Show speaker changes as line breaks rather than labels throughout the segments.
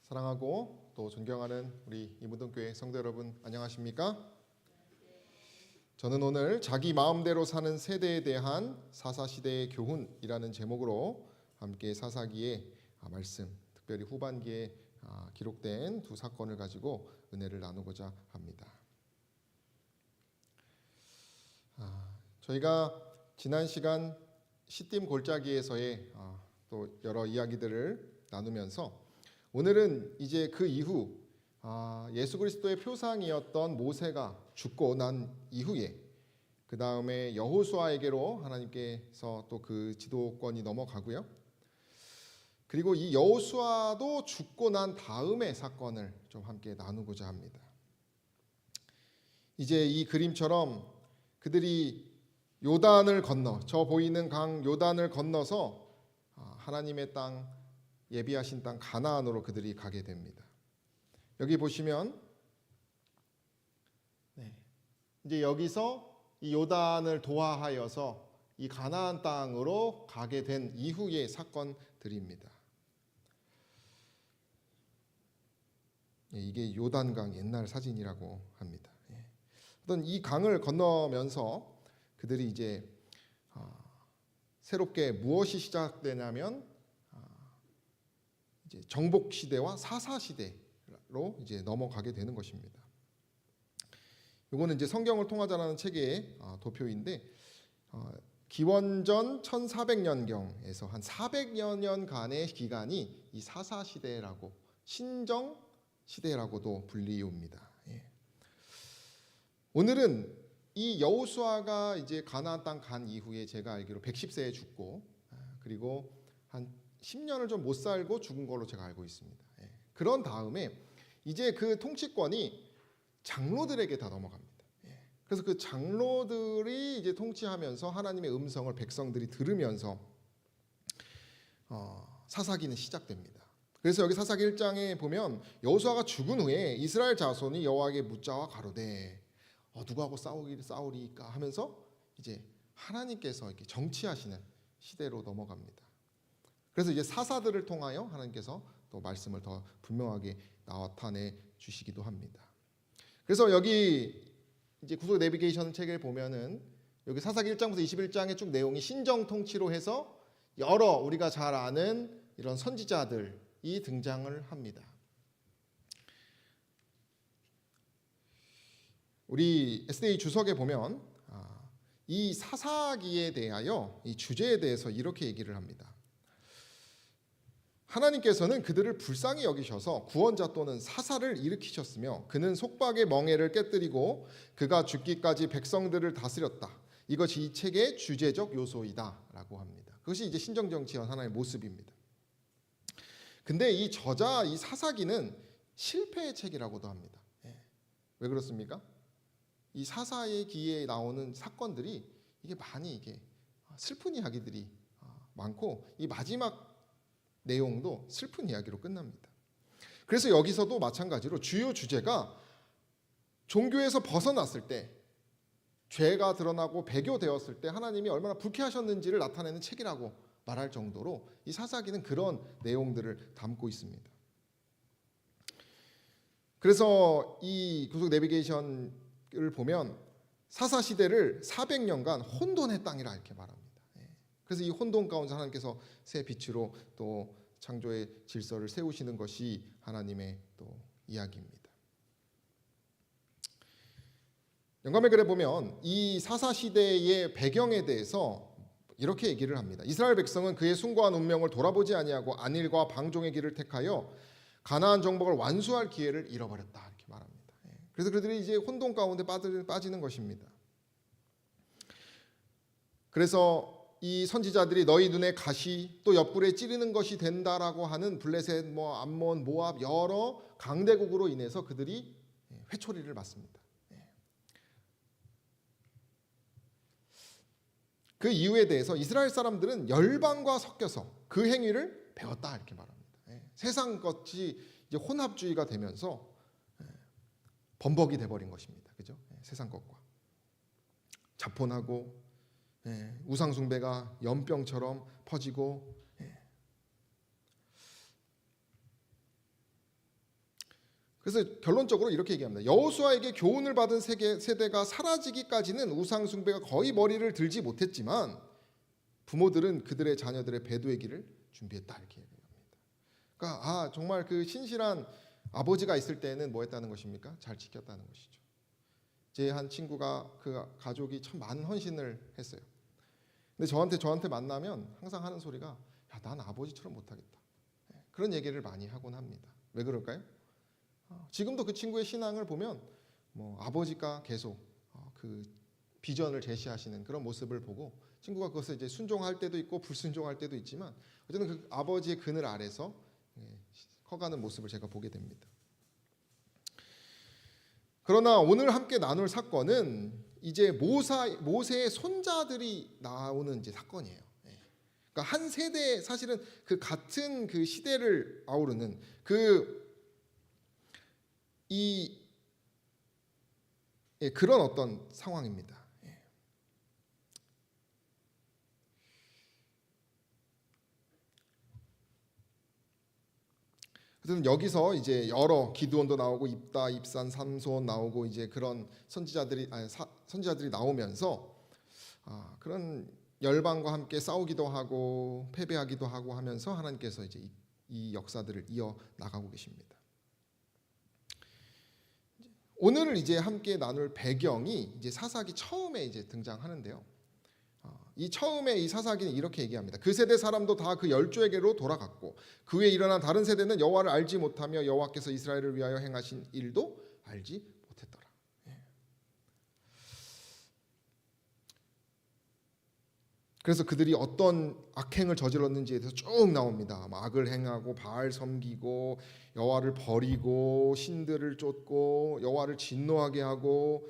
사랑하고 또 존경하는 우리 이무동교회 성도 여러분 안녕하십니까? 저는 오늘 자기 마음대로 사는 세대에 대한 사사시대의 교훈이라는 제목으로 함께 사사기의 말씀, 특별히 후반기에 기록된 두 사건을 가지고 은혜를 나누고자 합니다. 저희가 지난 시간 시딤 골짜기에서의 또 여러 이야기들을 나누면서 오늘은 이제 그 이후 예수 그리스도의 표상이었던 모세가 죽고 난 이후에 그 다음에 여호수아에게로 하나님께서 또 그 지도권이 넘어가고요. 그리고 이 여호수아도 죽고 난 다음의 사건을 좀 함께 나누고자 합니다. 이제 이 그림처럼 그들이 요단을 건너 저 보이는 강 요단을 건너서 하나님의 땅 예비하신 땅 가나안으로 그들이 가게 됩니다. 여기 보시면 이제 여기서 이 요단을 도하하여서 이 가나안 땅으로 가게 된 이후의 사건들입니다. 이게 요단강 옛날 사진이라고 합니다. 어떤 이 강을 건너면서 그들이 이제 새롭게 무엇이 시작되냐면 이제 정복 시대와 사사 시대로 이제 넘어가게 되는 것입니다. 이거는 이제 성경을 통하자라는 책의 도표인데 기원전 1400년경에서 한 400여 년간의 기간이 이 사사 시대라고 신정 시대라고도 불리웁니다. 오늘은 이 여호수아가 이제 가나안 땅 간 이후에 제가 알기로 110세에 죽고 그리고 한 10년을 좀 못 살고 죽은 걸로 제가 알고 있습니다. 그런 다음에 이제 그 통치권이 장로들에게 다 넘어갑니다. 그래서 그 장로들이 이제 통치하면서 하나님의 음성을 백성들이 들으면서 사사기는 시작됩니다. 그래서 여기 사사기 1장에 보면 여호수아가 죽은 후에 이스라엘 자손이 여호와에게 묻자와 가로되 누구하고 싸우리까 하면서 이제 하나님께서 이렇게 정치하시는 시대로 넘어갑니다. 그래서 이제 사사들을 통하여 하나님께서 또 말씀을 더 분명하게 나타내 주시기도 합니다. 그래서 여기 이제 구속 내비게이션 책을 보면은 여기 사사기 1장부터 21장의 쭉 내용이 신정 통치로 해서 여러 우리가 잘 아는 이런 선지자들이 등장을 합니다. 우리 SD 주석에 보면 이 사사기에 대하여 이 주제에 대해서 이렇게 얘기를 합니다. 하나님께서는 그들을 불쌍히 여기셔서 구원자 또는 사사를 일으키셨으며 그는 속박의 멍에를 깨뜨리고 그가 죽기까지 백성들을 다스렸다. 이것이 이 책의 주제적 요소이다 라고 합니다. 그것이 이제 신정정치의 하나의 모습입니다. 근데 이 저자 이 사사기는 실패의 책이라고도 합니다. 왜 그렇습니까? 이 사사의 기에 나오는 사건들이 이게 많이 이게 슬픈 이야기들이 많고 이 마지막 내용도 슬픈 이야기로 끝납니다. 그래서 여기서도 마찬가지로 주요 주제가 종교에서 벗어났을 때 죄가 드러나고 배교되었을 때 하나님이 얼마나 불쾌하셨는지를 나타내는 책이라고 말할 정도로 이 사사기는 그런 내용들을 담고 있습니다. 그래서 이 구속 내비게이션을 보면 사사 시대를 400년간 혼돈의 땅이라 이렇게 말합니다. 그래서 이 혼돈 가운데 하나님께서 새 빛으로 또 창조의 질서를 세우시는 것이 하나님의 또 이야기입니다. 영감의 글에 보면 이 사사 시대의 배경에 대해서 이렇게 얘기를 합니다. 이스라엘 백성은 그의 숭고한 운명을 돌아보지 아니하고 안일과 방종의 길을 택하여 가나안 정복을 완수할 기회를 잃어버렸다 이렇게 말합니다. 그래서 그들이 이제 혼돈 가운데 빠지는 것입니다. 그래서 이 선지자들이 너희 눈에 가시 또 옆구리에 찌르는 것이 된다라고 하는 블레셋, 암몬, 모압 여러 강대국으로 인해서 그들이 회초리를 맞습니다. 그 이유에 대해서 이스라엘 사람들은 열방과 섞여서 그 행위를 배웠다 이렇게 말합니다. 세상 것이 이제 혼합주의가 되면서 범벅이 돼버린 것입니다. 그죠? 세상 것과 자폰하고 우상 숭배가 연병처럼 퍼지고 그래서 결론적으로 이렇게 얘기합니다. 여호수아에게 교훈을 받은 세대가 사라지기까지는 우상 숭배가 거의 머리를 들지 못했지만 부모들은 그들의 자녀들의 배도의 길을 준비했다 이렇게 얘기합니다. 그러니까 정말 그 신실한 아버지가 있을 때는 뭐 했다는 것입니까? 잘 지켰다는 것이죠. 제 한 친구가 그 가족이 참 많은 헌신을 했어요. 근데 저한테 만나면 항상 하는 소리가 야, 난 아버지처럼 못하겠다. 그런 얘기를 많이 하곤 합니다. 왜 그럴까요? 지금도 그 친구의 신앙을 보면 뭐 아버지가 계속 그 비전을 제시하시는 그런 모습을 보고 친구가 그것을 이제 순종할 때도 있고 불순종할 때도 있지만 어쨌든 그 아버지의 그늘 아래서 커가는 모습을 제가 보게 됩니다. 그러나 오늘 함께 나눌 사건은 이제 모세의 손자들이 나오는 이제 사건이에요. 그러니까 한 세대 사실은 그 같은 그 시대를 아우르는 그런 어떤 상황입니다. 그래서 여기서 이제 여러 기드온도 나오고 입다, 입산, 삼손 나오고 이제 그런 선지자들이 나오면서 그런 열방과 함께 싸우기도 하고 패배하기도 하고 하면서 하나님께서 이제 이 역사들을 이어 나가고 계십니다. 오늘 이제 함께 나눌 배경이 이제 사사기 처음에 이제 등장하는데요. 이 처음에 이 사사기는 이렇게 얘기합니다. 그 세대 사람도 다 그 열조에게로 돌아갔고 그 후에 일어난 다른 세대는 여호와를 알지 못하며 여호와께서 이스라엘을 위하여 행하신 일도 알지 못했더라. 그래서 그들이 어떤 악행을 저질렀는지에 대해서 쭉 나옵니다. 악을 행하고 바알 섬기고 여호와를 버리고 신들을 쫓고 여호와를 진노하게 하고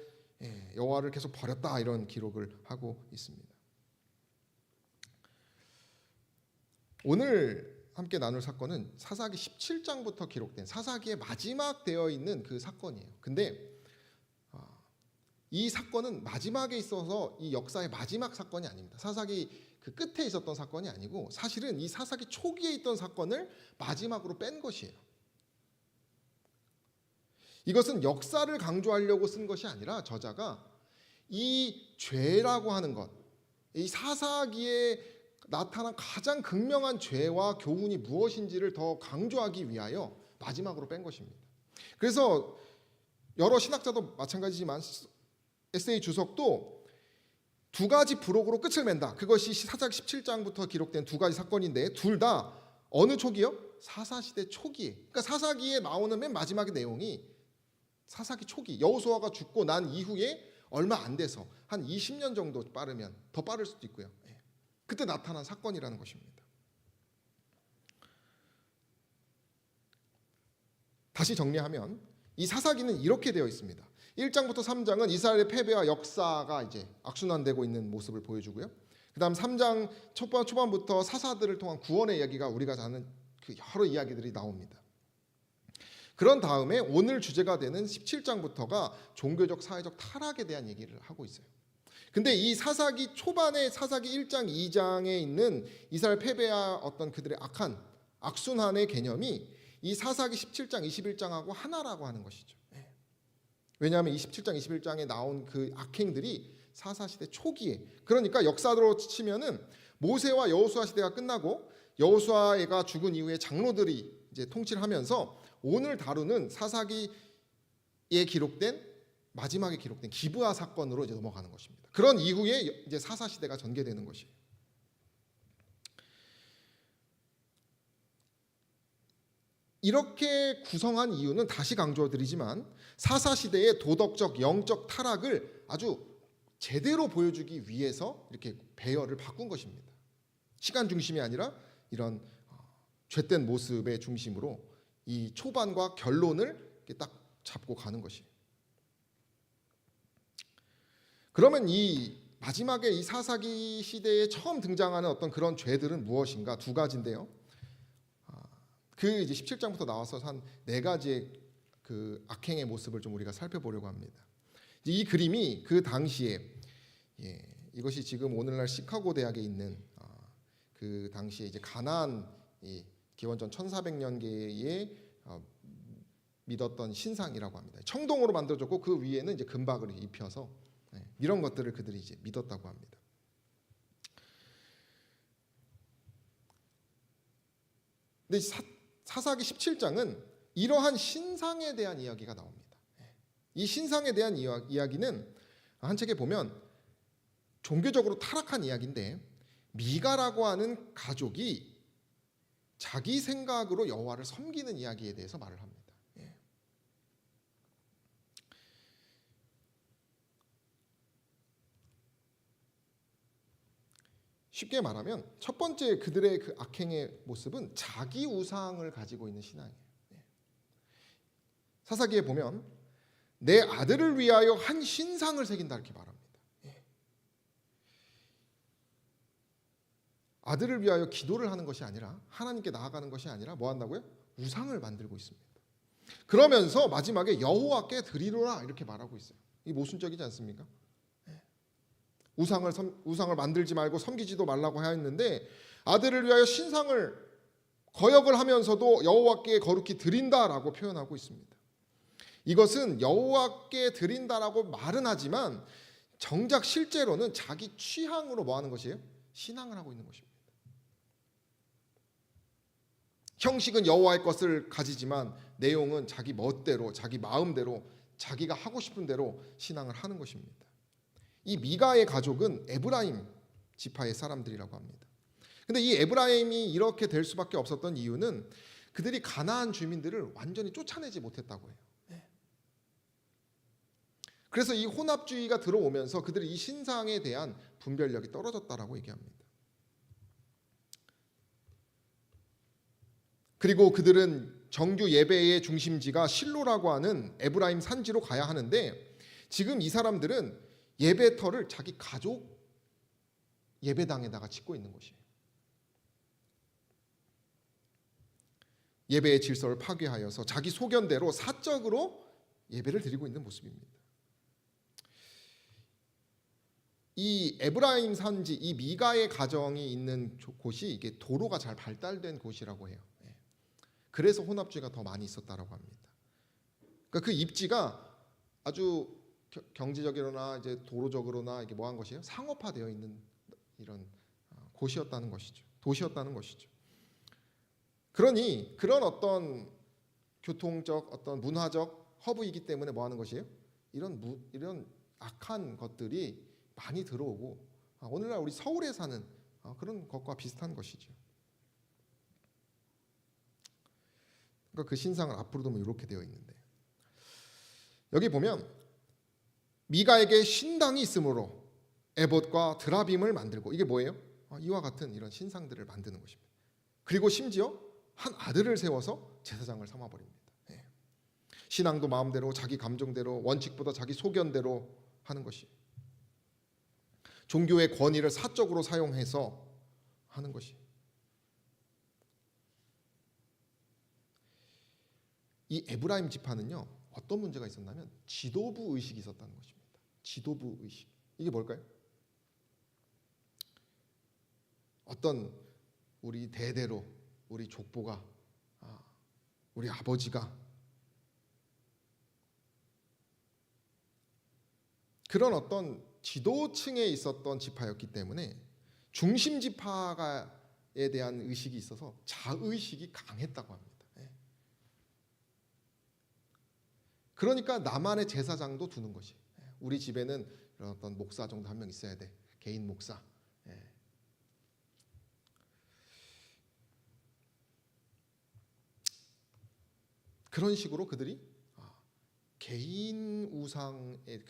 여호와를 계속 버렸다 이런 기록을 하고 있습니다. 오늘 함께 나눌 사건은 사사기 17장부터 기록된 사사기의 마지막 되어 있는 그 사건이에요. 근데 이 사건은 마지막에 있어서 이 역사의 마지막 사건이 아닙니다. 사사기 그 끝에 있었던 사건이 아니고 사실은 이 사사기 초기에 있던 사건을 마지막으로 뺀 것이에요. 이것은 역사를 강조하려고 쓴 것이 아니라 저자가 이 죄라고 하는 것, 이 사사기에 나타난 가장 극명한 죄와 교훈이 무엇인지를 더 강조하기 위하여 마지막으로 뺀 것입니다. 그래서 여러 신학자도 마찬가지지만 에세이 주석도 두 가지 부록으로 끝을 맺다. 그것이 사사기 17장부터 기록된 두 가지 사건인데 둘 다 어느 초기요? 사사시대 초기에. 그러니까 사사기에 나오는 맨 마지막의 내용이 사사기 초기 여호수아가 죽고 난 이후에 얼마 안 돼서 한 20년 정도 빠르면 더 빠를 수도 있고요. 그때 나타난 사건이라는 것입니다. 다시 정리하면 이 사사기는 이렇게 되어 있습니다. 1장부터 3장은 이스라엘의 패배와 역사가 이제 악순환되고 있는 모습을 보여주고요. 그다음 3장 초반부터 사사들을 통한 구원의 이야기가 우리가 아는 그 여러 이야기들이 나옵니다. 그런 다음에 오늘 주제가 되는 17장부터가 종교적 사회적 타락에 대한 얘기를 하고 있어요. 근데 이 사사기 초반에 사사기 1장 2장에 있는 이스라엘 패배와 어떤 그들의 악순환의 개념이 이 사사기 17장 21장하고 하나라고 하는 것이죠. 왜냐하면 이 17장 21장에 나온 그 악행들이 사사시대 초기에, 그러니까 역사로 치면은 모세와 여호수아 시대가 끝나고 여호수아가 죽은 이후에 장로들이 이제 통치를 하면서 오늘 다루는 사사기에 기록된 마지막에 기록된 기브아 사건으로 이제 넘어가는 것입니다. 그런 이후에 이제 사사 시대가 전개되는 것이에요. 이렇게 구성한 이유는 다시 강조드리지만 사사 시대의 도덕적 영적 타락을 아주 제대로 보여주기 위해서 이렇게 배열을 바꾼 것입니다. 시간 중심이 아니라 이런 죄된 모습의 중심으로 이 초반과 결론을 이렇게 딱 잡고 가는 것이에요. 그러면 이 마지막에 이 사사기 시대에 처음 등장하는 어떤 그런 죄들은 무엇인가? 두 가지인데요. 그 이제 17장부터 나와서 한 네 가지의 그 악행의 모습을 좀 우리가 살펴보려고 합니다. 이 그림이 그 당시에 이것이 지금 오늘날 시카고 대학에 있는 그 당시에 이제 가나안 기원전 1400년경의 믿었던 신상이라고 합니다. 청동으로 만들어졌고 그 위에는 이제 금박을 입혀서 이런 것들을 그들이 이제 믿었다고 합니다. 근데 사사기 17장은 이러한 신상에 대한 이야기가 나옵니다. 이 신상에 대한 이야기는 한 책에 보면 종교적으로 타락한 이야기인데 미가라고 하는 가족이 자기 생각으로 여호와를 섬기는 이야기에 대해서 말을 합니다. 쉽게 말하면 첫 번째 그들의 그 악행의 모습은 자기 우상을 가지고 있는 신앙이에요. 사사기에 보면 내 아들을 위하여 한 신상을 새긴다 이렇게 말합니다. 아들을 위하여 기도를 하는 것이 아니라 하나님께 나아가는 것이 아니라 뭐 한다고요? 우상을 만들고 있습니다. 그러면서 마지막에 여호와께 드리노라 이렇게 말하고 있어요. 이 모순적이지 않습니까? 우상을 만들지 말고 섬기지도 말라고 하였는데 아들을 위하여 신상을 거역을 하면서도 여호와께 거룩히 드린다라고 표현하고 있습니다. 이것은 여호와께 드린다라고 말은 하지만 정작 실제로는 자기 취향으로 뭐 하는 것이에요? 신앙을 하고 있는 것입니다. 형식은 여호와의 것을 가지지만 내용은 자기 멋대로 자기 마음대로 자기가 하고 싶은 대로 신앙을 하는 것입니다. 이 미가의 가족은 에브라임 지파의 사람들이라고 합니다. 근데 이 에브라임이 이렇게 될 수밖에 없었던 이유는 그들이 가나안 주민들을 완전히 쫓아내지 못했다고 해요. 그래서 이 혼합주의가 들어오면서 그들이 이 신상에 대한 분별력이 떨어졌다라고 얘기합니다. 그리고 그들은 정규 예배의 중심지가 실로라고 하는 에브라임 산지로 가야 하는데 지금 이 사람들은 예배터를 자기 가족 예배당에다가 짓고 있는 것이에요. 예배의 질서를 파괴하여서 자기 소견대로 사적으로 예배를 드리고 있는 모습입니다. 이 에브라임 산지, 이 미가의 가정이 있는 곳이 이게 도로가 잘 발달된 곳이라고 해요. 그래서 혼합주의가 더 많이 있었다라고 합니다. 그러니까 그 입지가 아주 경제적으로나 이제 도로적으로나 이게 뭐한 것이에요? 상업화되어 있는 이런 곳이었다는 것이죠. 도시였다는 것이죠. 그러니 그런 어떤 교통적 어떤 문화적 허브이기 때문에 뭐하는 것이에요? 이런 악한 것들이 많이 들어오고 오늘날 우리 서울에 사는 그런 것과 비슷한 것이죠. 그러니까 그 신상은 앞으로도 뭐 이렇게 되어 있는데 여기 보면 미가에게 신당이 있으므로 에봇과 드라빔을 만들고 이게 뭐예요? 이와 같은 이런 신상들을 만드는 것입니다. 그리고 심지어 한 아들을 세워서 제사장을 삼아버립니다. 신앙도 마음대로 자기 감정대로 원칙보다 자기 소견대로 하는 것이 종교의 권위를 사적으로 사용해서 하는 것이 이 에브라임 지파는요 어떤 문제가 있었냐면 지도부 의식이 있었다는 것입니다. 지도부 의식 이게 뭘까요? 어떤 우리 대대로 우리 족보가 우리 아버지가 그런 어떤 지도층에 있었던 지파였기 때문에 중심 지파에 대한 의식이 있어서 자의식이 강했다고 합니다. 그러니까 나만의 제사장도 두는 것이 우리 집에는 이런 어떤 목사 정도 한 명 있어야 돼. 개인 목사. 그런 식으로 그들이 개인 우상의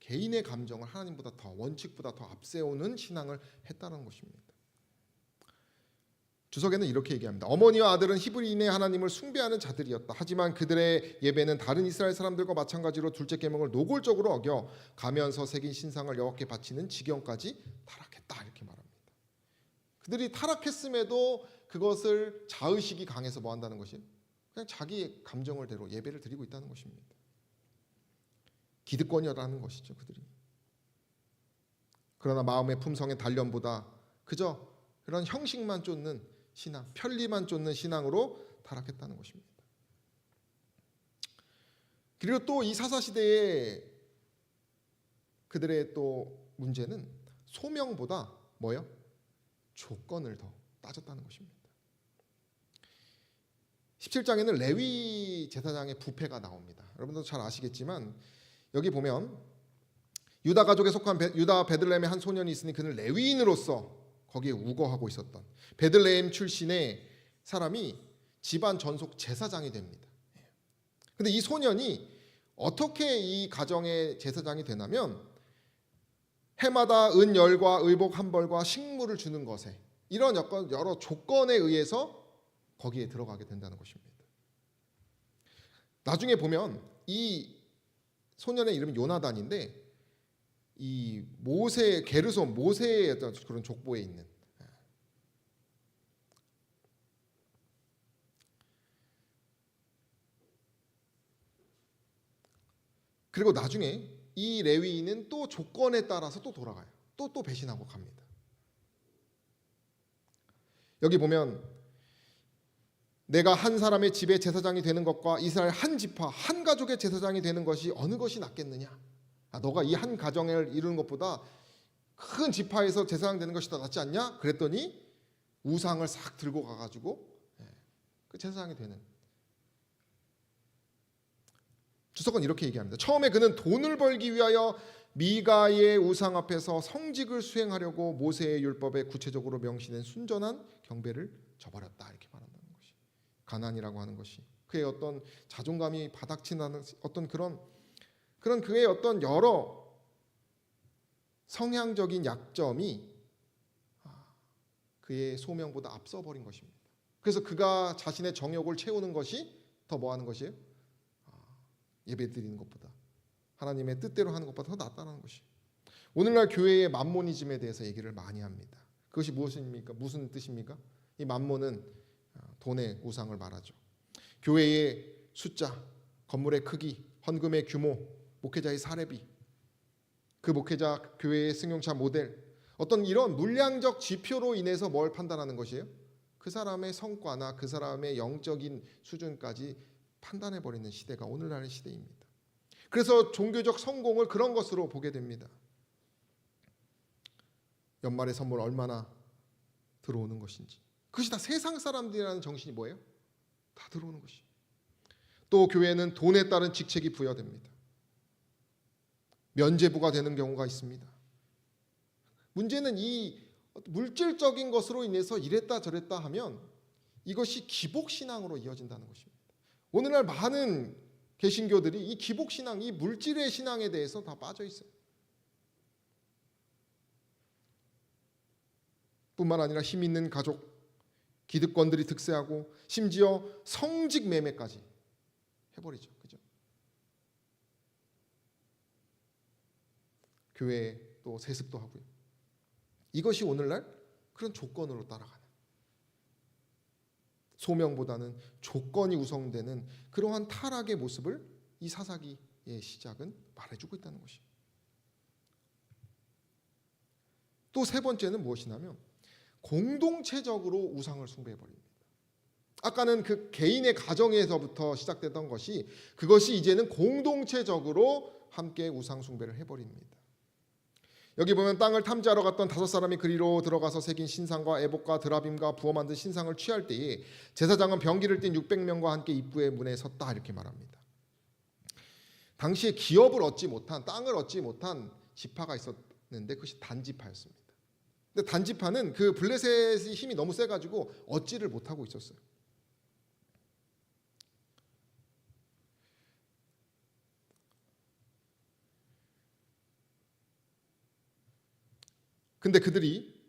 개인의 감정을 하나님보다 더 원칙보다 더 앞세우는 신앙을 했다는 것입니다. 주석에는 이렇게 얘기합니다. 어머니와 아들은 히브리인의 하나님을 숭배하는 자들이었다. 하지만 그들의 예배는 다른 이스라엘 사람들과 마찬가지로 둘째 계명을 노골적으로 어겨 가면서 새긴 신상을 여호와께 바치는 지경까지 타락했다. 이렇게 말합니다. 그들이 타락했음에도 그것을 자의식이 강해서 뭐 한다는 것이 그냥 자기 감정을 대로 예배를 드리고 있다는 것입니다. 기득권이라는 것이죠. 그들이. 그러나 마음의 품성의 단련보다 그저 그런 형식만 쫓는 신앙, 편리만 쫓는 신앙으로 타락했다는 것입니다. 그리고 또 이 사사 시대의 그들의 또 문제는 소명보다 뭐요? 조건을 더 따졌다는 것입니다. 17장에는 레위 제사장의 부패가 나옵니다. 여러분도 잘 아시겠지만 여기 보면 유다 가족에 속한 유다 베들레헴에 한 소년이 있으니 그는 레위인으로서 거기에 우거하고 있었던 베들레헴 출신의 사람이 집안 전속 제사장이 됩니다. 근데 이 소년이 어떻게 이 가정의 제사장이 되냐면 해마다 은열과 의복 한 벌과 식물을 주는 것에 이런 여러 조건에 의해서 거기에 들어가게 된다는 것입니다. 나중에 보면 이 소년의 이름이 요나단인데 이 모세 게르손 모세의 어떤 그런 족보에 있는 그리고 나중에 이 레위인은 또 조건에 따라서 또 돌아가요. 또 배신하고 갑니다. 여기 보면 내가 한 사람의 집의 제사장이 되는 것과 이스라엘 한 지파 한 가족의 제사장이 되는 것이 어느 것이 낫겠느냐? 너가 이 한 가정을 이루는 것보다 큰 지파에서 제사장 되는 것이 더 낫지 않냐? 그랬더니 우상을 싹 들고 가가지고 그 제사장이 되는. 주석은 이렇게 얘기합니다. 처음에 그는 돈을 벌기 위하여 미가의 우상 앞에서 성직을 수행하려고 모세의 율법에 구체적으로 명시된 순전한 경배를 저버렸다 이렇게 말한다는 것이 가난이라고 하는 것이 그의 어떤 자존감이 바닥치는 어떤 그런 그의 어떤 여러 성향적인 약점이 그의 소명보다 앞서 버린 것입니다. 그래서 그가 자신의 정욕을 채우는 것이 더 뭐 하는 것이에요? 예배 드리는 것보다 하나님의 뜻대로 하는 것보다 더 낫다는 것이. 오늘날 교회의 맘모니즘에 대해서 얘기를 많이 합니다. 그것이 무엇입니까? 무슨 뜻입니까? 이 맘모는 돈의 우상을 말하죠. 교회의 숫자, 건물의 크기, 헌금의 규모, 목회자의 사례비, 그 목회자 교회의 승용차 모델, 어떤 이런 물량적 지표로 인해서 뭘 판단하는 것이에요? 그 사람의 성과나 그 사람의 영적인 수준까지 판단해버리는 시대가 오늘날의 시대입니다. 그래서 종교적 성공을 그런 것으로 보게 됩니다. 연말의 선물 얼마나 들어오는 것인지. 그것이 다 세상 사람들이라는 정신이 뭐예요? 다 들어오는 것이. 또 교회는 돈에 따른 직책이 부여됩니다. 면죄부가 되는 경우가 있습니다. 문제는 이 물질적인 것으로 인해서 이랬다 저랬다 하면 이것이 기복신앙으로 이어진다는 것입니다. 오늘날 많은 개신교들이 이 기복신앙, 이 물질의 신앙에 대해서 다 빠져 있어요. 뿐만 아니라 힘 있는 가족, 기득권들이 득세하고 심지어 성직 매매까지 해버리죠. 그죠? 교회에 또 세습도 하고요. 이것이 오늘날 그런 조건으로 따라가는 소명보다는 조건이 우선되는 그러한 타락의 모습을 이 사사기의 시작은 말해주고 있다는 것이. 또 세 번째는 무엇이냐면 공동체적으로 우상을 숭배해버립니다. 아까는 그 개인의 가정에서부터 시작됐던 것이 그것이 이제는 공동체적으로 함께 우상 숭배를 해버립니다. 여기 보면 땅을 탐지하러 갔던 5사람이 그리로 들어가서 새긴 신상과 에봇과 드라빔과 부어 만든 신상을 취할 때에 제사장은 병기를 띤 600명과 함께 입구의 문에 섰다 이렇게 말합니다. 당시에 기업을 얻지 못한 땅을 얻지 못한 지파가 있었는데 그것이 단지파였습니다. 근데 단지파는 그 블레셋의 힘이 너무 세가지고 얻지를 못하고 있었어요. 근데 그들이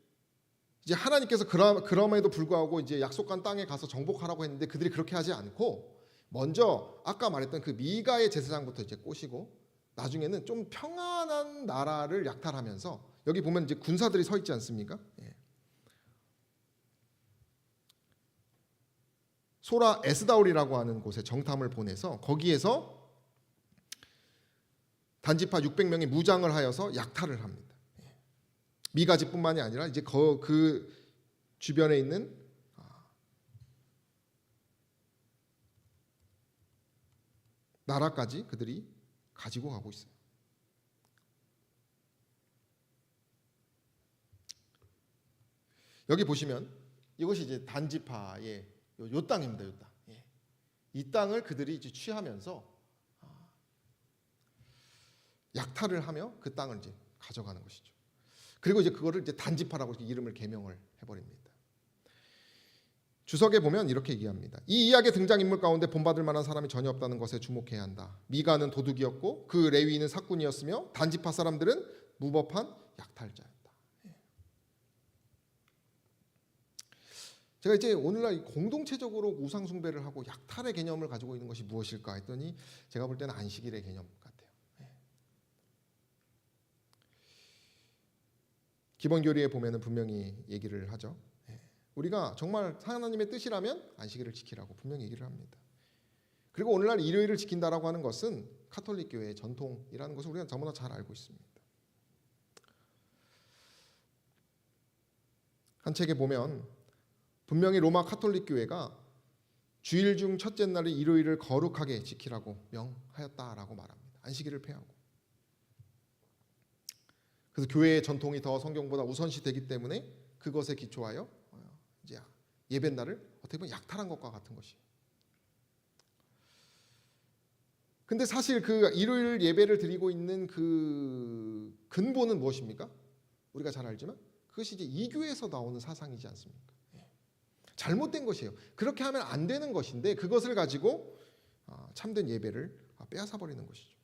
이제 하나님께서 그럼에도 불구하고 이제 약속한 땅에 가서 정복하라고 했는데 그들이 그렇게 하지 않고 먼저 아까 말했던 그 미가의 제사장부터 이제 꼬시고 나중에는 좀 평안한 나라를 약탈하면서 여기 보면 이제 군사들이 서 있지 않습니까? 소라 에스다올이라고 하는 곳에 정탐을 보내서 거기에서 단지파 600명이 무장을 하여서 약탈을 합니다. 미가지뿐만이 아니라 이제 그 주변에 있는 나라까지 그들이 가지고 가고 있어요. 여기 보시면 이것이 이제 단지파의 요 땅입니다. 요 땅. 예. 이 땅을 그들이 이제 취하면서 약탈을 하며 그 땅을 이제 가져가는 것이죠. 그리고 이제 그거를 이제 단지파라고 이름을 개명을 해버립니다. 주석에 보면 이렇게 얘기합니다. 이 이야기의 등장인물 가운데 본받을 만한 사람이 전혀 없다는 것에 주목해야 한다. 미가는 도둑이었고 그 레위인은 사꾼이었으며 단지파 사람들은 무법한 약탈자였다. 제가 이제 오늘날 공동체적으로 우상 숭배를 하고 약탈의 개념을 가지고 있는 것이 무엇일까 했더니 제가 볼 때는 안식일의 개념 같아요. 기본 교리에 보면은 분명히 얘기를 하죠. 우리가 정말 하나님의 뜻이라면 안식일을 지키라고 분명히 얘기를 합니다. 그리고 오늘날 일요일을 지킨다라고 하는 것은 카톨릭 교회의 전통이라는 것을 우리가 너무나 잘 알고 있습니다. 한 책에 보면 분명히 로마 카톨릭 교회가 주일 중 첫째 날의 일요일을 거룩하게 지키라고 명하였다라고 말합니다. 안식일을 폐하고. 그래서 교회의 전통이 더 성경보다 우선시되기 때문에 그것에 기초하여 이제 예배 날을 어떻게 보면 약탈한 것과 같은 것이에요. 근데 사실 그 일요일 예배를 드리고 있는 그 근본은 무엇입니까? 우리가 잘 알지만 그것이 이제 이교에서 나오는 사상이지 않습니까? 잘못된 것이에요. 그렇게 하면 안 되는 것인데 그것을 가지고 참된 예배를 빼앗아 버리는 것이죠.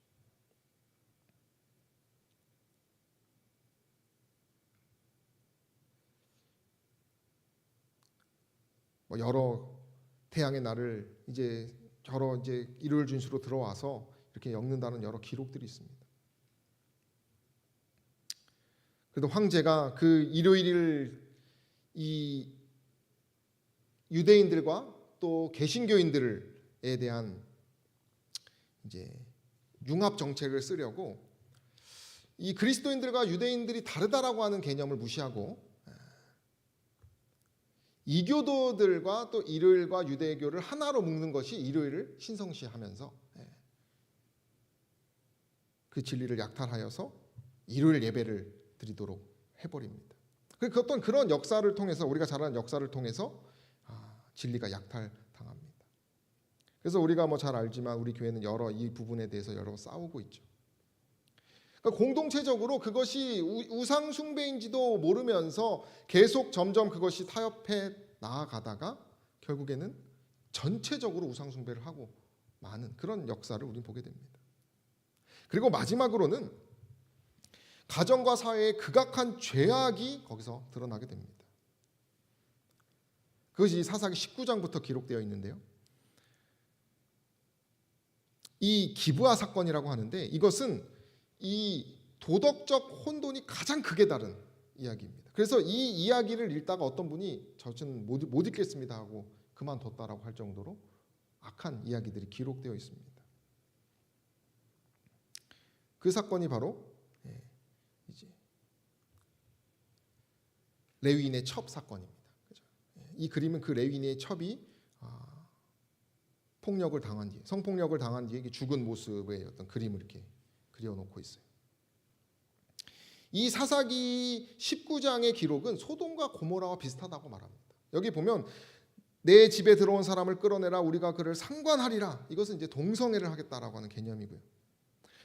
여러 태양의 날을 이제 여러 이제 일요일 준수로 들어와서 이렇게 엮는다는 여러 기록들이 있습니다. 그래도 황제가 그 일요일을 이 유대인들과 또 개신교인들에 대한 이제 융합 정책을 쓰려고 이 그리스도인들과 유대인들이 다르다라고 하는 개념을 무시하고 이교도들과 또 일요일과 유대교를 하나로 묶는 것이 일요일을 신성시하면서 그 진리를 약탈하여서 일요일 예배를 드리도록 해버립니다. 그 어떤 그런 역사를 통해서 우리가 잘 아는 역사를 통해서 진리가 약탈당합니다. 그래서 우리가 뭐 잘 알지만 우리 교회는 여러 이 부분에 대해서 여러 싸우고 있죠. 그러니까 공동체적으로 그것이 우상 숭배인지도 모르면서 계속 점점 그것이 타협해 나아가다가 결국에는 전체적으로 우상 숭배를 하고 많은 그런 역사를 우리는 보게 됩니다. 그리고 마지막으로는 가정과 사회의 극악한 죄악이 거기서 드러나게 됩니다. 그것이 사사기 19장부터 기록되어 있는데요. 이 기브아 사건이라고 하는데 이것은 이 도덕적 혼돈이 가장 극에 달한 이야기입니다. 그래서 이 이야기를 읽다가 어떤 분이 저는 못 읽겠습니다 하고 그만뒀다라고 할 정도로 악한 이야기들이 기록되어 있습니다. 그 사건이 바로 이제 레위인의 첩 사건입니다. 이 그림은 그 레위인의 첩이 폭력을 당한 뒤에 성폭력을 당한 뒤에 죽은 모습의 어떤 그림을 이렇게 그려놓고 있어요. 이 사사기 19장의 기록은 소돔과 고모라와 비슷하다고 말합니다. 여기 보면 내 집에 들어온 사람을 끌어내라 우리가 그를 상관하리라. 이것은 이제 동성애를 하겠다라고 하는 개념이고요.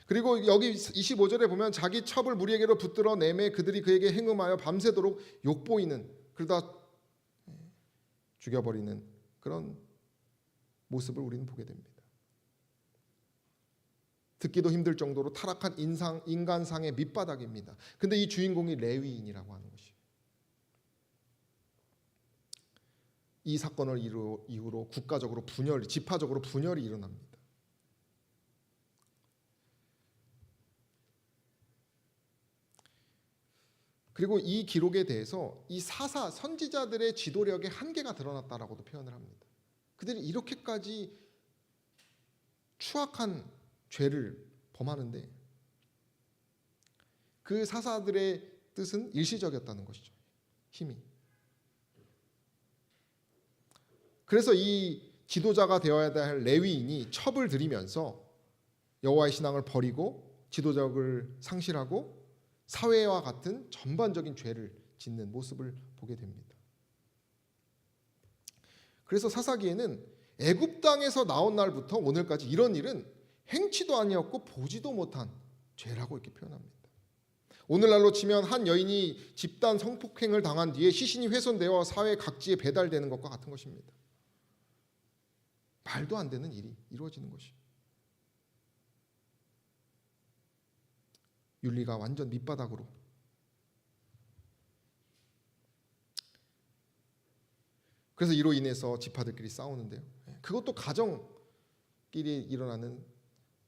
그리고 여기 25절에 보면 자기 첩을 무리에게로 붙들어 내매 그들이 그에게 행음하여 밤새도록 욕보이는 그러다 죽여버리는 그런 모습을 우리는 보게 됩니다. 듣기도 힘들 정도로 타락한 인간상의 밑바닥입니다. 근데 이 주인공이 레위인이라고 하는 것이에요. 이 사건을 이후로 국가적으로 지파적으로 분열이 일어납니다. 그리고 이 기록에 대해서 이 사사 선지자들의 지도력의 한계가 드러났다라고도 표현을 합니다. 그들이 이렇게까지 추악한 죄를 범하는데 그 사사들의 뜻은 일시적이었다는 것이죠. 힘이. 그래서 이 지도자가 되어야 할 레위인이 첩을 들이면서 여호와의 신앙을 버리고 지도적을 상실하고 사회와 같은 전반적인 죄를 짓는 모습을 보게 됩니다. 그래서 사사기에는 애굽 땅에서 나온 날부터 오늘까지 이런 일은 행치도 아니었고 보지도 못한 죄라고 이렇게 표현합니다. 오늘날로 치면 한 여인이 집단 성폭행을 당한 뒤에 시신이 훼손되어 사회 각지에 배달되는 것과 같은 것입니다. 말도 안 되는 일이 이루어지는 것이. 윤리가 완전 밑바닥으로. 그래서 이로 인해서 지파들끼리 싸우는데요. 그것도 가정끼리 일어나는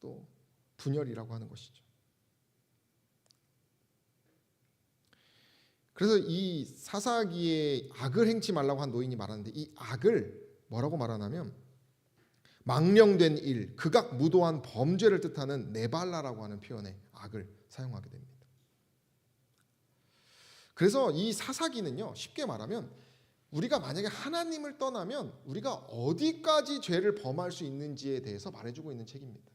또 분열이라고 하는 것이죠. 그래서 이 사사기에 악을 행치 말라고 한 노인이 말하는데 이 악을 뭐라고 말하냐면 망령된 일, 극악 무도한 범죄를 뜻하는 네발라라고 하는 표현의 악을 사용하게 됩니다. 그래서 이 사사기는요, 쉽게 말하면 우리가 만약에 하나님을 떠나면 우리가 어디까지 죄를 범할 수 있는지에 대해서 말해주고 있는 책입니다.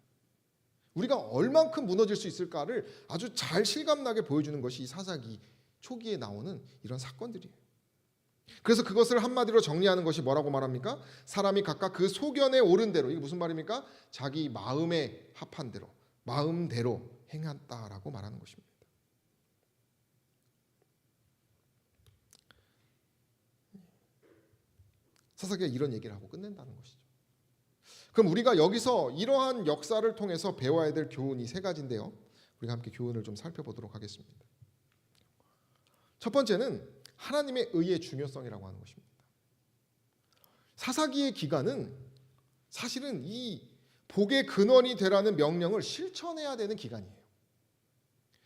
우리가 얼만큼 무너질 수 있을까를 아주 잘 실감나게 보여주는 것이 이 사사기 초기에 나오는 이런 사건들이에요. 그래서 그것을 한마디로 정리하는 것이 뭐라고 말합니까? 사람이 각각 그 소견에 오른 대로, 이게 무슨 말입니까? 자기 마음에 합한 대로, 마음대로 행했다라고 말하는 것입니다. 사사기가 이런 얘기를 하고 끝낸다는 것이죠. 그럼 우리가 여기서 이러한 역사를 통해서 배워야 될 교훈이 세 가지인데요. 우리가 함께 교훈을 좀 살펴보도록 하겠습니다. 첫 번째는 하나님의 의의 중요성이라고 하는 것입니다. 사사기의 기간은 사실은 이 복의 근원이 되라는 명령을 실천해야 되는 기간이에요.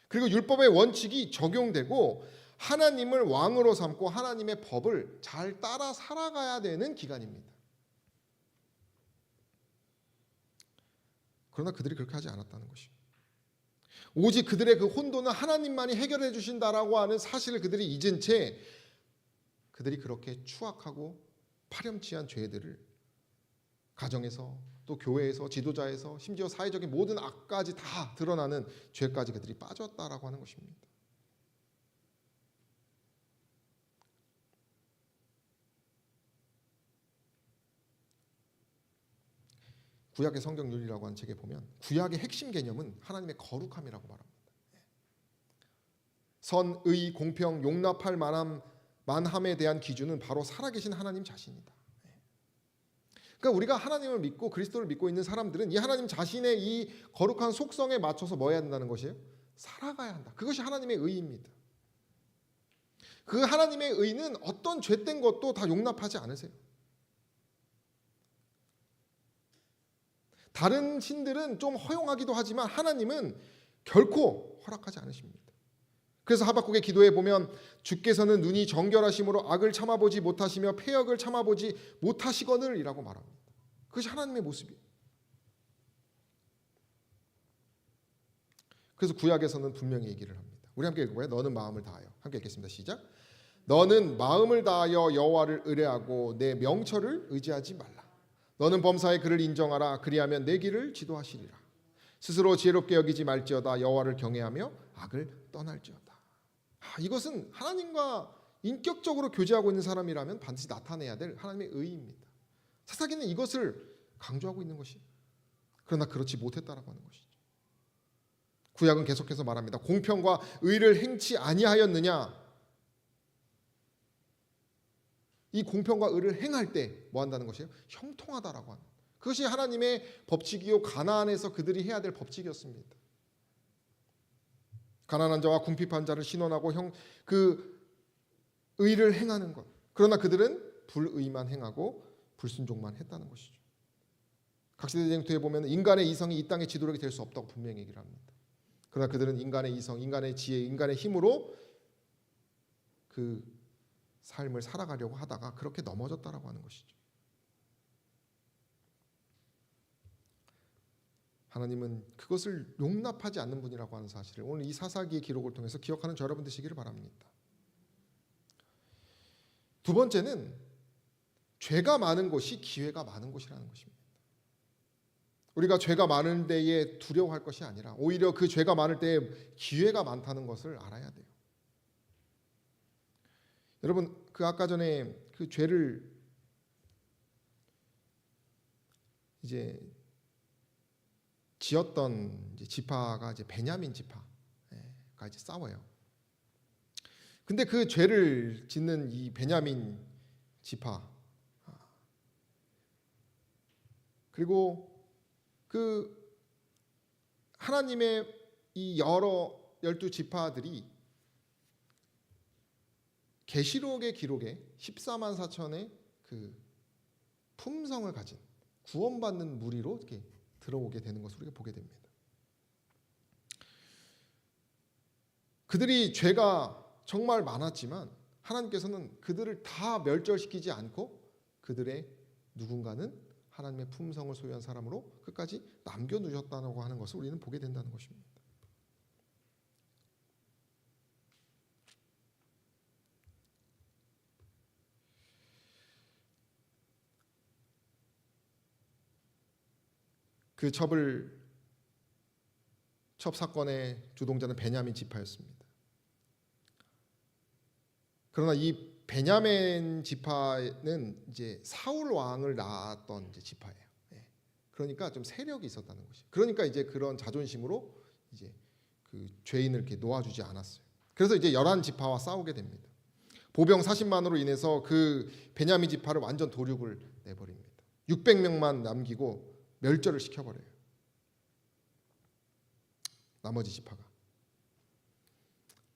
그리고 율법의 원칙이 적용되고 하나님을 왕으로 삼고 하나님의 법을 잘 따라 살아가야 되는 기간입니다. 그러나 그들이 그렇게 하지 않았다는 것이죠. 오직 그들의 그 혼돈은 하나님만이 해결해 주신다라고 하는 사실을 그들이 잊은 채 그들이 그렇게 추악하고 파렴치한 죄들을 가정에서 또 교회에서 지도자에서 심지어 사회적인 모든 악까지 다 드러나는 죄까지 그들이 빠졌다라고 하는 것입니다. 구약의 성경윤리라고 하는 책에 보면 구약의 핵심 개념은 하나님의 거룩함이라고 말합니다. 선, 의, 공평, 용납할 만함에 대한 기준은 바로 살아계신 하나님 자신이다. 그러니까 우리가 하나님을 믿고 그리스도를 믿고 있는 사람들은 이 하나님 자신의 이 거룩한 속성에 맞춰서 뭐 해야 된다는 것이에요? 살아가야 한다. 그것이 하나님의 의입니다. 그 하나님의 의는 어떤 죄된 것도 다 용납하지 않으세요. 다른 신들은 좀 허용하기도 하지만 하나님은 결코 허락하지 않으십니다. 그래서 하박국의 기도에 보면 주께서는 눈이 정결하심으로 악을 참아보지 못하시며 패역을 참아보지 못하시거늘이라고 말합니다. 그것이 하나님의 모습이에요. 그래서 구약에서는 분명히 얘기를 합니다. 우리 함께 읽어봐요. 너는 마음을 다하여. 함께 읽겠습니다. 시작. 너는 마음을 다하여 여호와를 의뢰하고 내 명철을 의지하지 말라. 너는 범사에 그를 인정하라. 그리하면 내 길을 지도하시리라. 스스로 지혜롭게 여기지 말지어다. 여호와를 경외하며 악을 떠날지어다. 이것은 하나님과 인격적으로 교제하고 있는 사람이라면 반드시 나타내야 될 하나님의 의의입니다. 사사기는 이것을 강조하고 있는 것이에요. 그러나 그렇지 못했다라고 하는 것이죠. 구약은 계속해서 말합니다. 공평과 의를 행치 아니하였느냐. 이 공평과 의를 행할 때 뭐 한다는 것이에요? 형통하다라고 하는. 그것이 하나님의 법칙이요 가나안에서 그들이 해야 될 법칙이었습니다. 가난한 자와 궁핍한 자를 신원하고 그 의를 행하는 것. 그러나 그들은 불의만 행하고 불순종만 했다는 것이죠. 각시대쟁투에 보면 인간의 이성이 이 땅의 지도력이 될 수 없다고 분명히 얘기를 합니다. 그러나 그들은 인간의 이성, 인간의 지혜, 인간의 힘으로 그 삶을 살아가려고 하다가 그렇게 넘어졌다라고 하는 것이죠. 하나님은 그것을 용납하지 않는 분이라고 하는 사실을 오늘 이 사사기의 기록을 통해서 기억하는 저 여러분 되시기를 바랍니다. 두 번째는 죄가 많은 곳이 기회가 많은 곳이라는 것입니다. 우리가 죄가 많은 데에 두려워할 것이 아니라 오히려 그 죄가 많을 때에 기회가 많다는 것을 알아야 돼요. 여러분, 그 아까 전에 그 죄를 이제 지었던 지파가 이제 베냐민 지파가 이제 싸워요. 근데 그 죄를 짓는 이 베냐민 지파, 그리고 그 하나님의 이 여러 12지파들이 계시록의 기록에 14만 4천의 그 품성을 가진 구원받는 무리로 이렇게 들어오게 되는 것을 우리가 보게 됩니다. 그들이 죄가 정말 많았지만 하나님께서는 그들을 다 멸절시키지 않고 그들의 누군가는 하나님의 품성을 소유한 사람으로 끝까지 남겨두셨다고 하는 것을 우리는 보게 된다는 것입니다. 그 첩 사건의 주동자는 베냐민 지파였습니다. 그러나 이 베냐민 지파는 이제 사울 왕을 낳았던 이제 지파예요. 그러니까 좀 세력이 있었다는 것이. 그러니까 이제 그런 자존심으로 이제 그 죄인을 이렇게 놓아주지 않았어요. 그래서 이제 11지파와 싸우게 됩니다. 보병 40만으로 인해서 그 베냐민 지파를 완전 도륙을 내버립니다. 600명만 남기고 멸절을 시켜버려요. 나머지 지파가.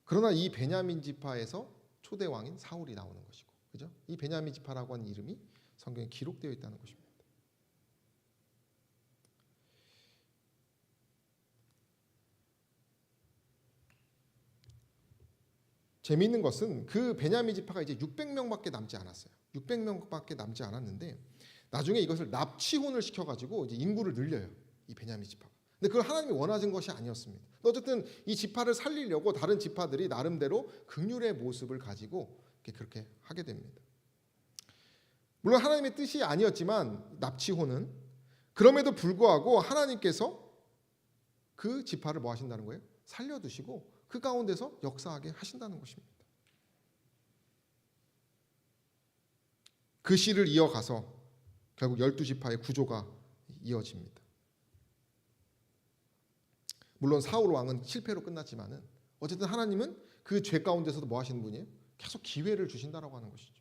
그러나 이 베냐민 지파에서 초대 왕인 사울이 나오는 것이고, 그죠? 이 베냐민 지파라고 하는 이름이 성경에 기록되어 있다는 것입니다. 재미있는 것은 그 베냐민 지파가 이제 600명밖에 남지 않았어요. 600명밖에 남지 않았는데 나중에 이것을 납치혼을 시켜가지고 이제 인구를 늘려요. 이 베냐민 지파가. 근데 그걸 하나님이 원하신 것이 아니었습니다. 어쨌든 이 지파를 살리려고 다른 지파들이 나름대로 긍휼의 모습을 가지고 그렇게 하게 됩니다. 물론 하나님의 뜻이 아니었지만 납치혼은 그럼에도 불구하고 하나님께서 그 지파를 뭐 하신다는 거예요? 살려두시고 그 가운데서 역사하게 하신다는 것입니다. 그 씨를 이어가서 결국 12지파의 구조가 이어집니다. 물론 사울 왕은 실패로 끝났지만은 어쨌든 하나님은 그 죄 가운데서도 뭐 하시는 분이에요? 계속 기회를 주신다라고 하는 것이죠.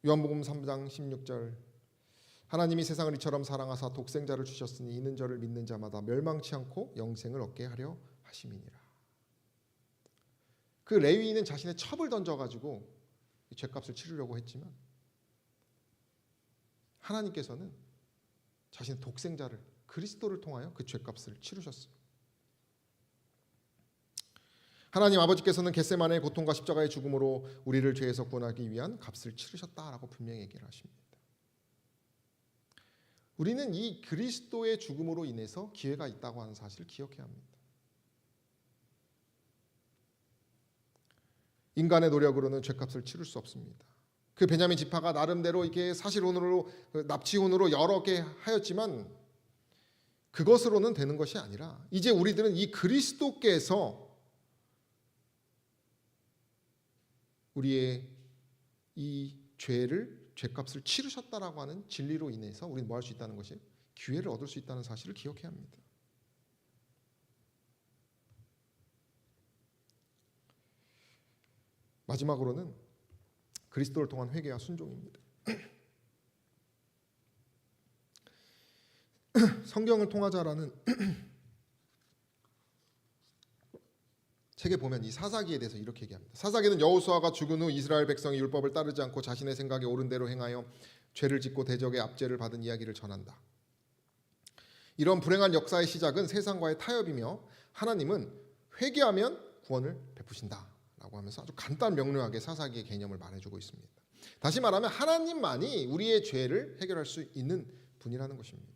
요한복음 3장 16절 하나님이 세상을 이처럼 사랑하사 독생자를 주셨으니 이는 저를 믿는 자마다 멸망치 않고 영생을 얻게 하려 하심이니라. 그 레위인은 자신의 첩을 던져가지고 죄값을 치르려고 했지만 하나님께서는 자신의 독생자를 그리스도를 통하여 그 죄값을 치르셨어요. 하나님 아버지께서는 겟세마네의 고통과 십자가의 죽음으로 우리를 죄에서 구원하기 위한 값을 치르셨다라고 분명히 얘기를 하십니다. 우리는 이 그리스도의 죽음으로 인해서 기회가 있다고 하는 사실을 기억해야 합니다. 인간의 노력으로는 죄값을 치를 수 없습니다. 그 베냐민 지파가 나름대로 이렇게 사실혼으로 납치혼으로 여러 개 하였지만 그것으로는 되는 것이 아니라 이제 우리들은 이 그리스도께서 우리의 이 죄값을 치르셨다라고 하는 진리로 인해서 우리는 뭐 할 수 있다는 것이 기회를 얻을 수 있다는 사실을 기억해야 합니다. 마지막으로는 그리스도를 통한 회개와 순종입니다. 성경을 통하자라는 책에 보면 이 사사기에 대해서 이렇게 얘기합니다. 사사기는 여호수아가 죽은 후 이스라엘 백성이 율법을 따르지 않고 자신의 생각에 옳은 대로 행하여 죄를 짓고 대적의 압제를 받은 이야기를 전한다. 이런 불행한 역사의 시작은 세상과의 타협이며 하나님은 회개하면 구원을 베푸신다 라고 하면서 아주 간단 명료하게 사사기의 개념을 말해주고 있습니다. 다시 말하면 하나님만이 우리의 죄를 해결할 수 있는 분이라는 것입니다.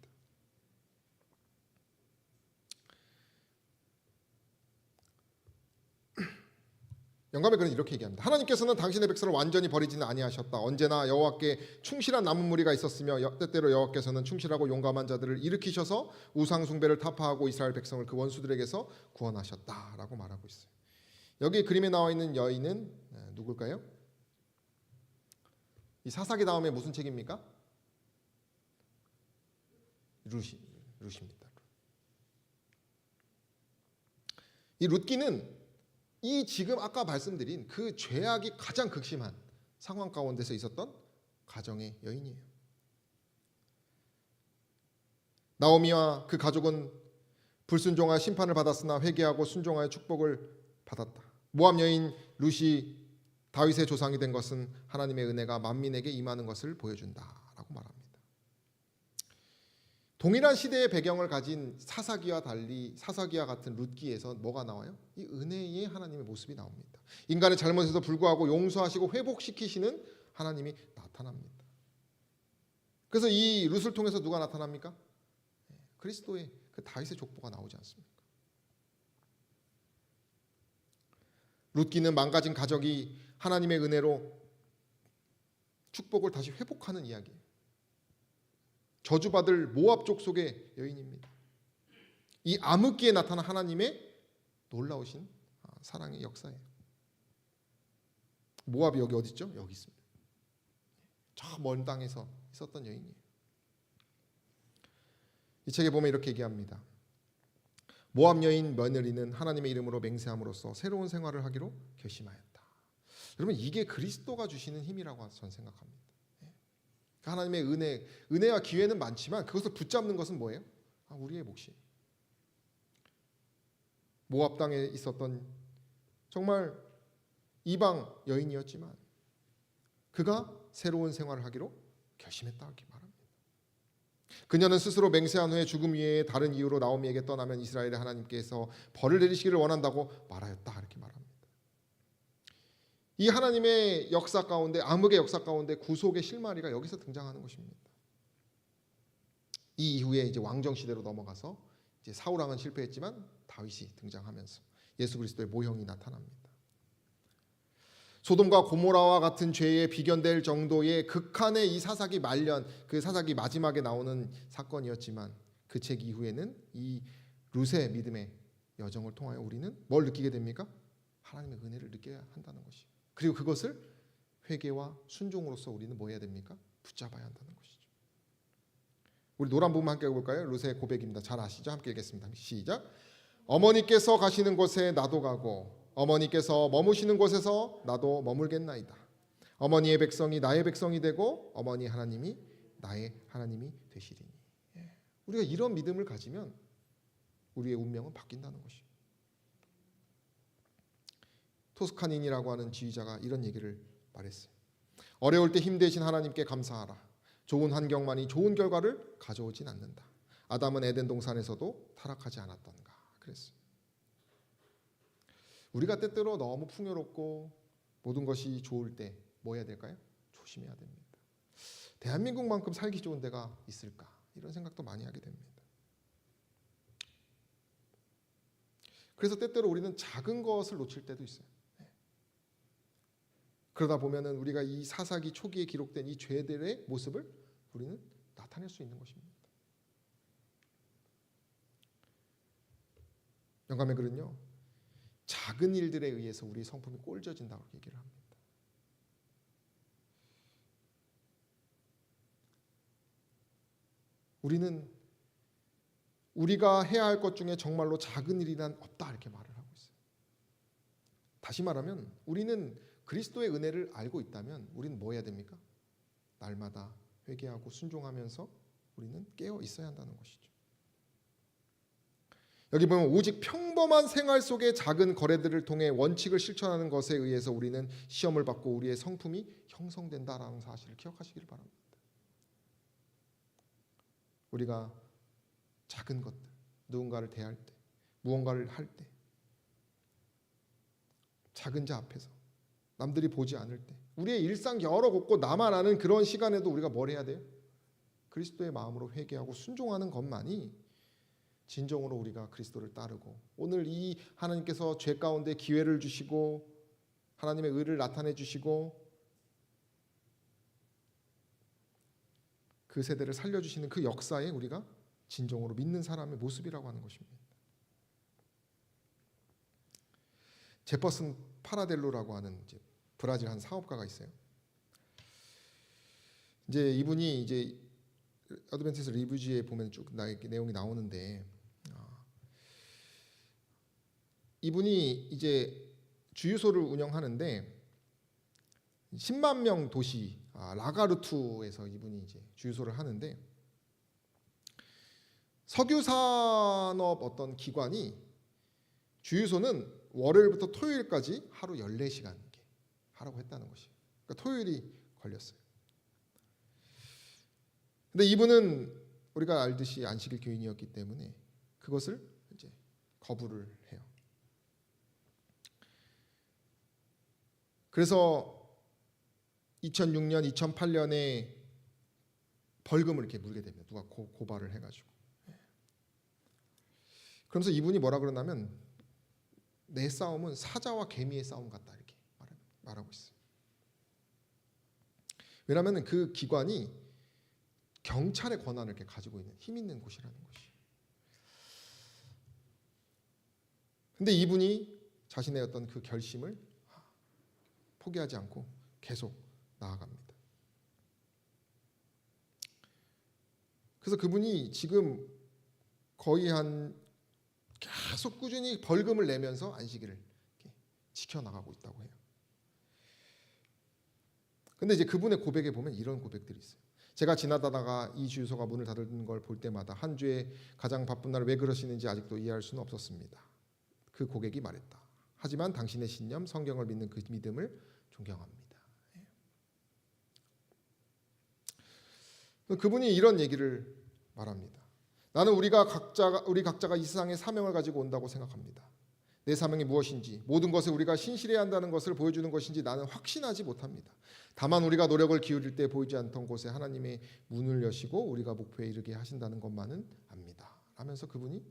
영감의 글은 이렇게 얘기합니다. 하나님께서는 당신의 백성을 완전히 버리지는 아니하셨다. 언제나 여호와께 충실한 남은 무리가 있었으며 때때로 여호와께서는 충실하고 용감한 자들을 일으키셔서 우상 숭배를 타파하고 이스라엘 백성을 그 원수들에게서 구원하셨다라고 말하고 있어요. 여기 그림에 나와 있는 여인은 누굴까요? 이 사사기 다음에 무슨 책입니까? 룻입니다. 이 룻기는 이 지금 아까 말씀드린 그 죄악이 가장 극심한 상황 가운데서 있었던 가정의 여인이에요. 나오미와 그 가족은 불순종하여 심판을 받았으나 회개하고 순종하여 축복을 받았다. 모압 여인 룻이 다윗의 조상이 된 것은 하나님의 은혜가 만민에게 임하는 것을 보여준다라고 말합니다. 동일한 시대의 배경을 가진 사사기와 달리 사사기와 같은 룻기에서 뭐가 나와요? 이 은혜의 하나님의 모습이 나옵니다. 인간의 잘못에도 불구하고 용서하시고 회복시키시는 하나님이 나타납니다. 그래서 이 룻을 통해서 누가 나타납니까? 그리스도의 그 다윗의 족보가 나오지 않습니까? 룻기는 망가진 가족이 하나님의 은혜로 축복을 다시 회복하는 이야기예요. 저주받을 모압 족속의 여인입니다. 이 암흑기에 나타난 하나님의 놀라우신 사랑의 역사예요. 모압이 여기 어디 있죠? 여기 있습니다. 저 먼 땅에서 있었던 여인이에요. 이 책에 보면 이렇게 얘기합니다. 모압 여인 며느리는 하나님의 이름으로 맹세함으로써 새로운 생활을 하기로 결심하였다. 여러분, 이게 그리스도가 주시는 힘이라고 저는 생각합니다. 하나님의 은혜와 기회는 많지만 그것을 붙잡는 것은 뭐예요? 우리의 몫이에요. 모압 땅에 있었던 정말 이방 여인이었지만 그가 새로운 생활을 하기로 결심했다 이렇게 말합니다. 그녀는 스스로 맹세한 후에 죽음 위에 다른 이유로 나오미에게 떠나면 이스라엘의 하나님께서 벌을 내리시기를 원한다고 말하였다 이렇게 말합니다. 이 하나님의 역사 가운데, 암흑의 역사 가운데 구속의 실마리가 여기서 등장하는 것입니다. 이 이후에 이제 왕정 시대로 넘어가서 이제 사울 왕은 실패했지만 다윗이 등장하면서 예수 그리스도의 모형이 나타납니다. 소돔과 고모라와 같은 죄에 비견될 정도의 극한의 이 사사기 말년, 그 사사기 마지막에 나오는 사건이었지만 그 책 이후에는 이 룻의 믿음의 여정을 통하여 우리는 뭘 느끼게 됩니까? 하나님의 은혜를 느껴야 한다는 것이죠. 그리고 그것을 회개와 순종으로서 우리는 뭐 해야 됩니까? 붙잡아야 한다는 것이죠. 우리 노란 부분 함께 읽어볼까요? 룻의 고백입니다. 잘 아시죠? 함께 읽겠습니다. 시작. 어머니께서 가시는 곳에 나도 가고 어머니께서 머무시는 곳에서 나도 머물겠나이다. 어머니의 백성이 나의 백성이 되고 어머니 하나님이 나의 하나님이 되시리니. 우리가 이런 믿음을 가지면 우리의 운명은 바뀐다는 것이죠. 토스카닌이라고 하는 지휘자가 이런 얘기를 말했어요. 어려울 때 힘 대신 하나님께 감사하라. 좋은 환경만이 좋은 결과를 가져오진 않는다. 아담은 에덴 동산에서도 타락하지 않았던가 그랬어요. 우리가 때때로 너무 풍요롭고 모든 것이 좋을 때 뭐 해야 될까요? 조심해야 됩니다. 대한민국만큼 살기 좋은 데가 있을까? 이런 생각도 많이 하게 됩니다. 그래서 때때로 우리는 작은 것을 놓칠 때도 있어요. 그러다 보면은 우리가 이 사사기 초기에 기록된 이 죄들의 모습을 우리는 나타낼 수 있는 것입니다. 영감의 글은요, 작은 일들에 의해서 우리의 성품이 꼴져진다고 얘기를 합니다. 우리는 우리가 해야 할 것 중에 정말로 작은 일이란 없다 이렇게 말을 하고 있어요. 다시 말하면 우리는 그리스도의 은혜를 알고 있다면 우리는 뭐 해야 됩니까? 날마다 회개하고 순종하면서 우리는 깨어 있어야 한다는 것이죠. 여기 보면 오직 평범한 생활 속의 작은 거래들을 통해 원칙을 실천하는 것에 의해서 우리는 시험을 받고 우리의 성품이 형성된다라는 사실을 기억하시길 바랍니다. 우리가 작은 것들, 누군가를 대할 때, 무언가를 할 때, 작은 자 앞에서 남들이 보지 않을 때, 우리의 일상 여러 곳곳 나만 아는 그런 시간에도 우리가 뭘 해야 돼요? 그리스도의 마음으로 회개하고 순종하는 것만이 진정으로 우리가 그리스도를 따르고 오늘 이 하나님께서 죄 가운데 기회를 주시고 하나님의 의를 나타내 주시고 그 세대를 살려주시는 그 역사에 우리가 진정으로 믿는 사람의 모습이라고 하는 것입니다. 제퍼슨 파라델로라고 하는 이제 브라질 한 사업가가 있어요. 이제 이분이 이제 어드벤티스트 리뷰지에 보면 쭉 내용이 나오는데 이분이 이제 주유소를 운영하는데 10만 명 도시 라가르투에서 이분이 이제 주유소를 하는데 석유 산업 어떤 기관이 주유소는 월요일부터 토요일까지 하루 14시간 하라고 했다는 것이에요. 그러니까 토요일이 걸렸어요. 근데 이분은 우리가 알듯이 안식일 교인이었기 때문에 그것을 이제 거부를 해요. 그래서 2006년, 2008년에 벌금을 이렇게 물게 됩니다. 누가 고발을 해가지고. 그러면서 이분이 뭐라 그러냐면 내 싸움은 사자와 개미의 싸움 같다 이렇게 말하고 있어요. 왜냐하면 그 기관이 경찰의 권한을 이렇게 가지고 있는 힘 있는 곳이라는 것이. 근데 이분이 자신의 어떤 그 결심을 포기하지 않고 계속 나아갑니다. 그래서 그분이 지금 거의 계속 꾸준히 벌금을 내면서 안식일을 지켜나가고 있다고 해요. 근데 이제 그분의 고백에 보면 이런 고백들이 있어요. 제가 지나다가 이 주유소가 문을 닫는 걸 볼 때마다 한 주에 가장 바쁜 날 왜 그러시는지 아직도 이해할 수는 없었습니다. 그 고객이 말했다. 하지만 당신의 신념, 성경을 믿는 그 믿음을 존경합니다. 그분이 이런 얘기를 말합니다. 나는 우리 각자가 이 세상에 사명을 가지고 온다고 생각합니다. 내 사명이 무엇인지, 모든 것에 우리가 신실해야 한다는 것을 보여주는 것인지 나는 확신하지 못합니다. 다만 우리가 노력을 기울일 때 보이지 않던 곳에 하나님의 문을 여시고 우리가 목표에 이르게 하신다는 것만은 압니다. 하면서 그분이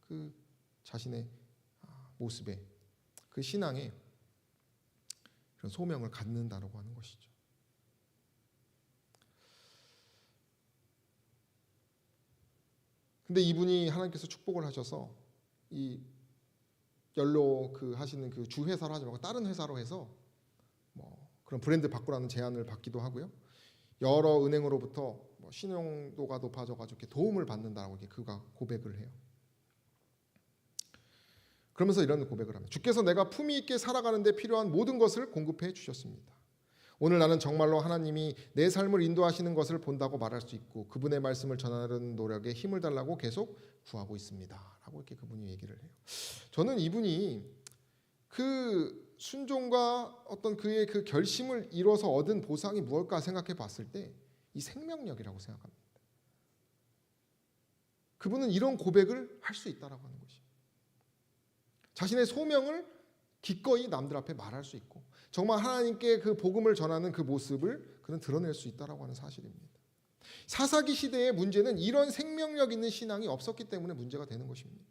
그 자신의 모습에 그 신앙에 그런 소명을 갖는다라고 하는 것이죠. 근데 이분이 하나님께서 축복을 하셔서 이 연로 그 하시는 그 주 회사로 하지 말고 다른 회사로 해서 뭐 그런 브랜드 바꾸라는 제안을 받기도 하고요. 여러 은행으로부터 뭐 신용도가 높아져가지고 이렇게 도움을 받는다라고 이렇게 그가 고백을 해요. 그러면서 이런 고백을 합니다. 주께서 내가 품위 있게 살아가는 데 필요한 모든 것을 공급해 주셨습니다. 오늘 나는 정말로 하나님이 내 삶을 인도하시는 것을 본다고 말할 수 있고 그분의 말씀을 전하는 노력에 힘을 달라고 계속 구하고 있습니다. 라고 이렇게 그분이 얘기를 해요. 저는 이분이 그 순종과 어떤 그의 그 결심을 이뤄서 얻은 보상이 무엇일까 생각해 봤을 때 이 생명력이라고 생각합니다. 그분은 이런 고백을 할 수 있다라고 하는 것이. 자신의 소명을 기꺼이 남들 앞에 말할 수 있고 정말 하나님께 그 복음을 전하는 그 모습을 그는 드러낼 수 있다라고 하는 사실입니다. 사사기 시대의 문제는 이런 생명력 있는 신앙이 없었기 때문에 문제가 되는 것입니다.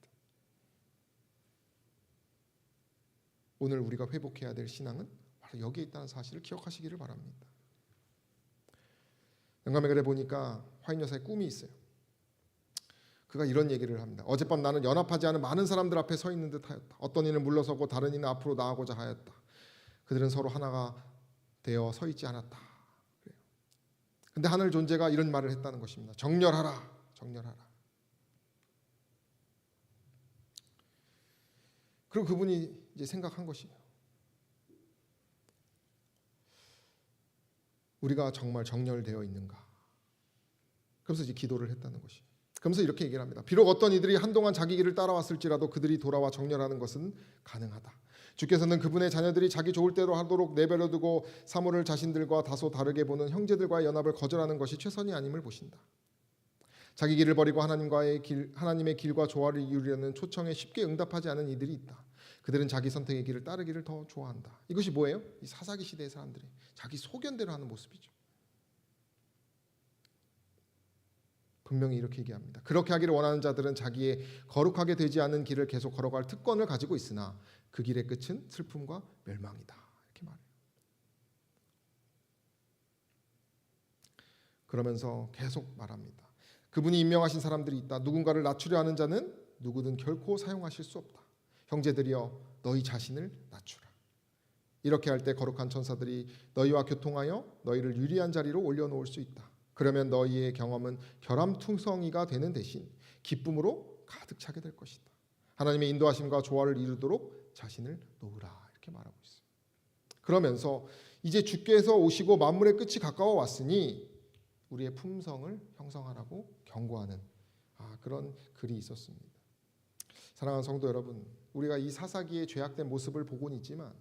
오늘 우리가 회복해야 될 신앙은 바로 여기에 있다는 사실을 기억하시기를 바랍니다. 영감의 글에 보니까 화인 여사의 꿈이 있어요. 그가 이런 얘기를 합니다. 어젯밤 나는 연합하지 않은 많은 사람들 앞에 서 있는 듯하였다. 어떤 이는 물러서고 다른 이는 앞으로 나아가고자 하였다. 그들은 서로 하나가 되어 서 있지 않았다. 그런데 하늘 존재가 이런 말을 했다는 것입니다. 정렬하라, 정렬하라. 그리고 그분이 이제 생각한 것이에요. 우리가 정말 정렬되어 있는가? 그러면서 이제 기도를 했다는 것이에요. 그러면서 이렇게 얘기를 합니다. 비록 어떤 이들이 한동안 자기 길을 따라왔을지라도 그들이 돌아와 정렬하는 것은 가능하다. 주께서는 그분의 자녀들이 자기 좋을 대로 하도록 내버려 두고 사물을 자신들과 다소 다르게 보는 형제들과의 연합을 거절하는 것이 최선이 아님을 보신다. 자기 길을 버리고 하나님의 길과 조화를 이루려는 초청에 쉽게 응답하지 않은 이들이 있다. 그들은 자기 선택의 길을 따르기를 더 좋아한다. 이것이 뭐예요? 이 사사기 시대의 사람들이 자기 소견대로 하는 모습이죠. 분명히 이렇게 얘기합니다. 그렇게 하기를 원하는 자들은 자기의 거룩하게 되지 않은 길을 계속 걸어갈 특권을 가지고 있으나 그 길의 끝은 슬픔과 멸망이다. 이렇게 이렇게 말해요. 그러면서 계속 말합니다. 그분이 임명하신 사람들이 있다. 누군가를 낮추려 하는 자는 누구든 결코 사용하실 수 없다. 형제들이여 너희 자신을 낮추라. 이렇게 할 때 거룩한 천사들이 너희와 교통하여 너희를 유리한 자리로 올려놓을 수 있다. 그러면 너희의 경험은 결함투성이가 되는 대신 기쁨으로 가득 차게 될 것이다. 하나님의 인도하심과 조화를 이루도록 자신을 놓으라. 이렇게 말하고 있어요. 그러면서 이제 주께서 오시고 만물의 끝이 가까워 왔으니 우리의 품성을 형성하라고 경고하는 그런 글이 있었습니다. 사랑하는 성도 여러분, 우리가 이 사사기의 죄악된 모습을 보고는 있지만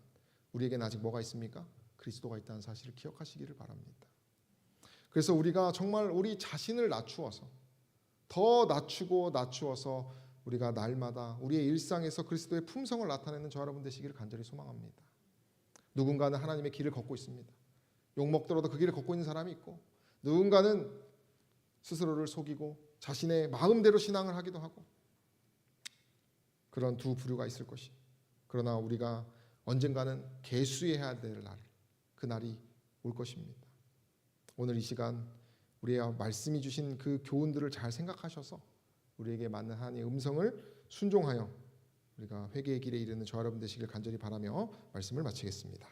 우리에겐 아직 뭐가 있습니까? 그리스도가 있다는 사실을 기억하시기를 바랍니다. 그래서 우리가 정말 우리 자신을 낮추어서 더 낮추어서 우리가 날마다 우리의 일상에서 그리스도의 품성을 나타내는 저 여러분 되시기를 간절히 소망합니다. 누군가는 하나님의 길을 걷고 있습니다. 욕먹더라도 그 길을 걷고 있는 사람이 있고, 누군가는 스스로를 속이고 자신의 마음대로 신앙을 하기도 하고, 그런 두 부류가 있을 것이. 그러나 우리가 언젠가는 계수해야 될 날, 그 날이 올 것입니다. 오늘 이 시간 우리의 말씀이 주신 그 교훈들을 잘 생각하셔서 우리에게 맞는 하나님의 음성을 순종하여 우리가 회개의 길에 이르는 저 여러분 되시길 간절히 바라며 말씀을 마치겠습니다.